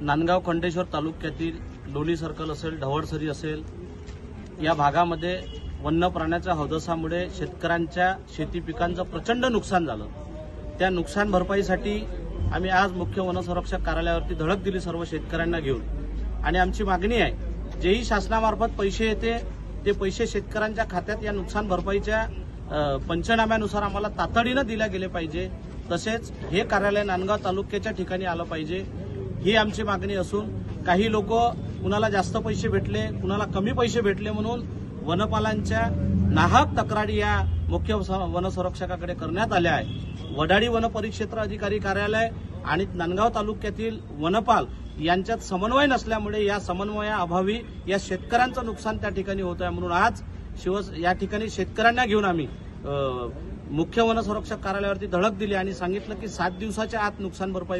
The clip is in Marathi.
नांदगाव खंडेश्वर तालुक्यातील लोणी सर्कल असेल, ढवळसरी असेल, या भागामध्ये वन्य प्राण्याच्या हौदसामुळे शेतकऱ्यांच्या शेती पिकांचं प्रचंड नुकसान झालं। त्या नुकसान भरपाईसाठी आम्ही आज मुख्य वनसंरक्षक कार्यालयावरती धडक दिली सर्व शेतकऱ्यांना घेऊन, आणि आमची मागणी आहे जेही शासनामार्फत पैसे येते ते पैसे शेतकऱ्यांच्या खात्यात या नुकसान भरपाईच्या पंचनाम्यानुसार आम्हाला तातडीनं दिल्या गेले पाहिजे। तसेच हे कार्यालय नांदगाव तालुक्याच्या ठिकाणी आलं पाहिजे, ही आमची मागणी असून काही लोक कुणाला जास्त पैसे भेटले, कुणाला कमी पैसे भेटले म्हणून वनपालांच्या नाहक तक्रारी या मुख्य वनसंरक्षकाकडे करण्यात आल्या आहे। वडाळी वन परिक्षेत्र अधिकारी कार्यालय आणि नांदगाव तालुक्यातील वनपाल यांच्यात समन्वय नसल्यामुळे या समन्वयाअभावी या शेतकऱ्यांचं नुकसान त्या ठिकाणी होत आहे। म्हणून आज या ठिकाणी शेतकऱ्यांना घेऊन आम्ही मुख्य वनसंरक्षक कार्यालयावरती धडक दिली आणि सांगितलं की 7 दिवसाच्या आत नुकसान भरपाई